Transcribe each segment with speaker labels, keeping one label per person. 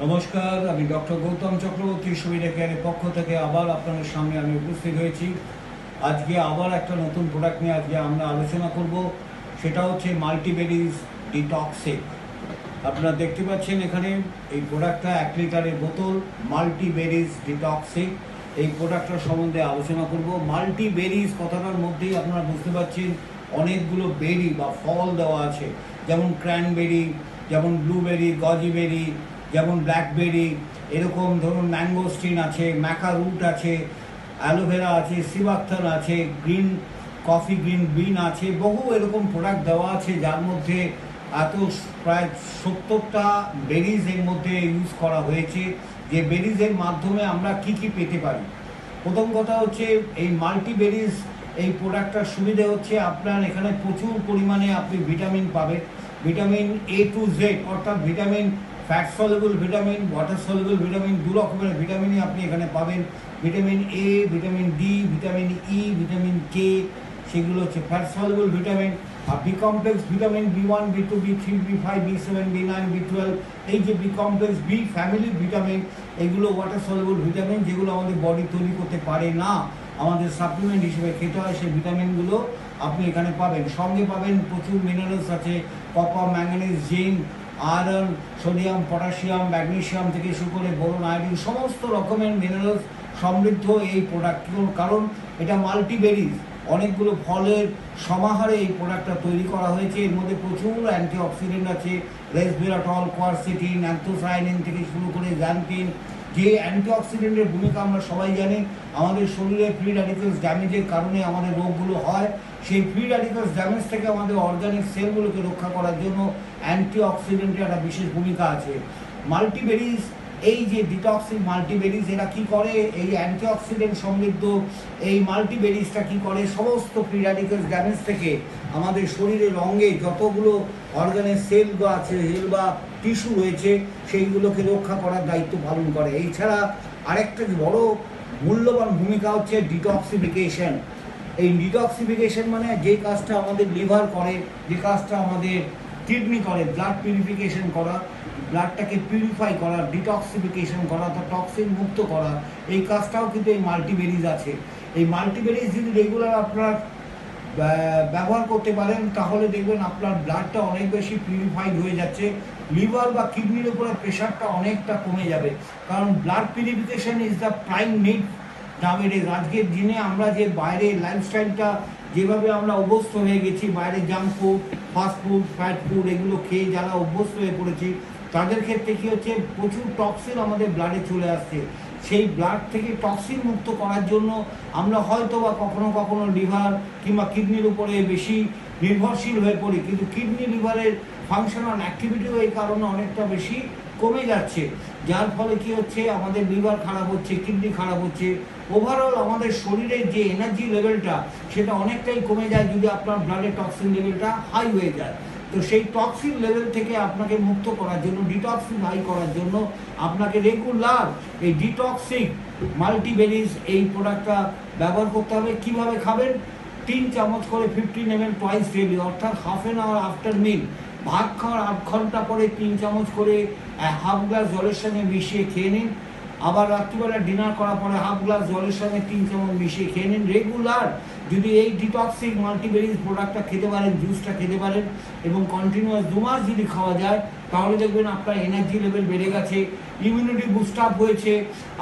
Speaker 1: নমস্কার, আমি ডক্টর গৌতম চক্রবর্তী শরীর কেয়ারের পক্ষ থেকে আবার আপনাদের সামনে আমি উপস্থিত হয়েছি। আজকে আবার একটা নতুন প্রোডাক্ট নিয়ে আজকে আমরা আলোচনা করব। সেটা হচ্ছে মাল্টিবেরিজ ডিটক্সিক। আপনারা দেখতে পাচ্ছেন এখানে এই প্রোডাক্টটা 1 লিটারের বোতল, মাল্টিবেরিজ ডিটক্সিক। এই প্রোডাক্টটার সম্বন্ধে আলোচনা করব। মাল্টিবেরিজ কথাটার মধ্যেই আপনারা বুঝতে পারছেন অনেকগুলো বেরি বা ফল দেওয়া আছে, যেমন ক্র্যানবেরি, যেমন ব্লুবেরি, গজিবেরি, যেমন ব্ল্যাকবেরি, এরকম ধরুন ম্যাঙ্গোস্টিন আছে, ম্যাকারুট আছে, অ্যালোভেরা আছে, সিবাক্থার আছে, গ্রিন কফি গ্রিন বিন আছে, বহু এরকম প্রোডাক্ট দেওয়া আছে, যার মধ্যে এত প্রায় 70টা বেরিজ এর মধ্যে ইউজ করা হয়েছে। যে বেরিজের মাধ্যমে আমরা কি কি পেতে পারি। প্রথম কথা হচ্ছে এই মাল্টিবেরিজ এই প্রোডাক্টটার সুবিধা হচ্ছে আপনার এখানে প্রচুর পরিমাণে আপনি ভিটামিন পাবেন। ভিটামিন A to Z, অর্থাৎ vitamin fat soluble vitamin, water soluble vitamin, দু রকমের ভিটামিনই আপনি এখানে পাবেন। Vitamin A, vitamin D, vitamin E, vitamin K, সেগুলো হচ্ছে ফ্যাট সলিউবল ভিটামিন। আর B complex vitamin B1, B2, B3, B5, B7, B9, B12, এই যে বি কমপ্লেক্স বি ফ্যামিলির ভিটামিন, এগুলো ওয়াটার সলিউবল ভিটামিন, যেগুলো আমাদের বডি তৈরি করতে পারে না, আমাদের সাপ্লিমেন্ট হিসেবে খেতে হয়, সেই ভিটামিনগুলো আপনি এখানে পাবেন। সঙ্গে পাবেন প্রচুর মিনারেলস আছে, copper, manganese, zinc, iron, sodium, potassium, magnesium থেকে শুরু করে বোরন, আয়োডিন, সমস্ত রকমের মিনারেলস সমৃদ্ধ এই প্রোডাক্ট। কারণ এটা মাল্টিবেরিজ, অনেকগুলো ফলের সমাহারে এই প্রোডাক্টটা তৈরি করা হয়েছে। এর মধ্যে প্রচুর অ্যান্টিঅক্সিডেন্ট আছে, রেসভেরাটল, কোয়ারসিটিন, অ্যান্থোসায়ানিন থেকে শুরু করে জ্যান্টিন। যে অ্যান্টিঅক্সিডেন্টের ভূমিকা আমরা সবাই জানি, আমাদের শরীরে ফ্রি র্যাডিক্যালস ড্যামেজের কারণে আমাদের রোগগুলো হয়। সেই ফ্রি র্যাডিক্যালস ড্যামেজ থেকে আমাদের অর্গানিক সেলগুলোকে রক্ষা করার জন্য অ্যান্টিঅক্সিডেন্টের একটা বিশেষ ভূমিকা আছে। মাল্টিবেরিজ, এই যে ডিটক্সিক মাল্টিবেরিজ, এরা কী করে, এই অ্যান্টিঅক্সিডেন্ট সমৃদ্ধ এই মাল্টিবেরিজটা কী করে, সমস্ত ফ্রি র্যাডিক্যালস ড্যামেজ থেকে আমাদের শরীরের অঙ্গে যতগুলো অর্গানের সেল বা আছে, সেল বা টিস্যু রয়েছে, সেইগুলোকে রক্ষা করার দায়িত্ব পালন করে। এছাড়া আরেকটা বড় মূল্যবান ভূমিকা হচ্ছে ডিটক্সিফিকেশন। এই ডিটক্সিফিকেশন মানে যে কাজটা আমাদের লিভার করে, যে কাজটা আমাদের কিডনি করে, ব্লাড পিউরিফিকেশন করা, ব্লাডটাকে পিউরিফাই করা, ডিটক্সিফিকেশন করা, অর্থাৎ টক্সিন মুক্ত করা, এই কাজটাও কিন্তু এই মাল্টিবেরিজ আছে। এই মাল্টিবেরিজ যদি রেগুলার আপনার ব্যবহার করতে পারেন, তাহলে দেখবেন আপনার ব্লাডটা অনেক বেশি পিউরিফাইড হয়ে যাচ্ছে, লিভার বা কিডনির উপরে প্রেশারটা অনেকটা কমে যাবে। কারণ blood purification is the prime need nowadays. আজকের দিনে আমরা যে বাইরে লাইফস্টাইলটা যেভাবে আমরা অভ্যস্ত হয়ে গেছি, বাইরে junk food, fast food, fat food, এগুলো খেয়ে যারা অভ্যস্ত হয়ে পড়েছি, তাদের ক্ষেত্রে কী হচ্ছে, প্রচুর টক্সিন আমাদের ব্লাডে চলে আসছে। সেই ব্লাড থেকে টক্সিন মুক্ত করার জন্য আমরা হয়তো বা কখনো কখনো লিভার কিংবা কিডনির উপরে বেশি নির্ভরশীল হয়ে পড়ি, কিন্তু কিডনি লিভারের ফাংশনাল অ্যাক্টিভিটিও এই কারণে অনেকটা বেশি কমে যাচ্ছে। যার ফলে কি হচ্ছে, আমাদের লিভার খারাপ হচ্ছে, কিডনি খারাপ হচ্ছে, ওভারঅল আমাদের শরীরের যে এনার্জি লেভেলটা সেটা অনেকটাই কমে যায় যদি আপনার ব্লাডে টক্সিন লেভেলটা হাই হয়ে যায়। তো সেই টক্সিন লেভেল থেকে আপনাকে মুক্ত করার জন্য, ডিটক্সিফাই করার জন্য আপনাকে রেগুলার এই ডিটক্সিক মাল্টিবেরিজ এই প্রোডাক্টটা ব্যবহার করতে হবে। কীভাবে খাবেন, 3 চামচ করে 15 ml টুয়াইস ডেলি, অর্থাৎ half an hour after meal, ভাত খাওয়ার 8 ঘন্টা পরে 3 চামচ করে হাফ গ্লাস জলের সঙ্গে মিশিয়ে খেয়ে নিন। আবার রাত্রিবেলা ডিনার করার পরে হাফ গ্লাস জলের সঙ্গে 3 চামচ মিশিয়ে খেয়ে নিন। রেগুলার যদি এই ডিটক্সিক মাল্টিবেরিজ প্রোডাক্টটা খেতে পারেন, জুসটা খেতে পারেন, এবং কন্টিনিউয়াস 2 মাস যদি খাওয়া যায়, তাহলে দেখবেন আপনার এনার্জি লেভেল বেড়ে গেছে, ইমিউনিটি বুস্ট আপ হয়েছে,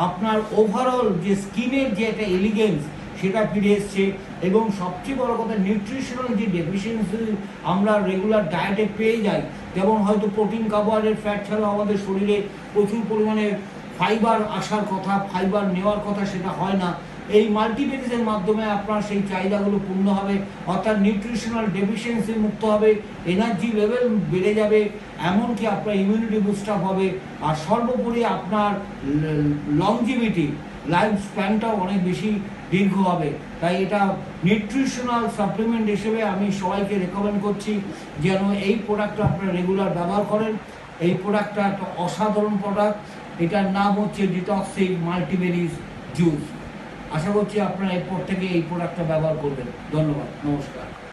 Speaker 1: আপনার ওভারঅল যে স্কিনের যে একটা এলিগেন্স সেটা ফিরে এসছে, এবং সবচেয়ে বড় কথা নিউট্রিশনাল যে ডেফিসিয়েন্সি আমরা রেগুলার ডায়েটে পেয়ে যাই, যেমন হয়তো প্রোটিন, কার্বোহাইড্রেট, ফ্যাট ছাড়াও আমাদের শরীরে প্রচুর পরিমাণে ফাইবার আসার কথা, ফাইবার নেওয়ার কথা, সেটা হয় না। এই মাল্টিবেরিজের মাধ্যমে আপনার সেই চাহিদাগুলো পূর্ণ হবে, অর্থাৎ নিউট্রিশনাল ডেফিসিয়েন্সি মুক্ত হবে, এনার্জি লেভেল বেড়ে যাবে, এমনকি আপনার ইমিউনিটি বুস্ট আপ হবে, আর সর্বোপরি আপনার লংজিভিটি, লাইফ স্প্যানটাও অনেক বেশি দীর্ঘ হবে। তাই এটা নিউট্রিশনাল সাপ্লিমেন্ট হিসেবে আমি সবাইকে রেকমেন্ড করছি যেন এই প্রোডাক্টটা আপনারা রেগুলার ব্যবহার করেন। এই প্রোডাক্টটা একটা অসাধারণ প্রোডাক্ট, এটার নাম হচ্ছে ডিটক্সিক মাল্টিবেরিজ জুস। আশা করছি আপনারা এরপর থেকে এই প্রোডাক্টটা ব্যবহার করবেন। ধন্যবাদ, নমস্কার।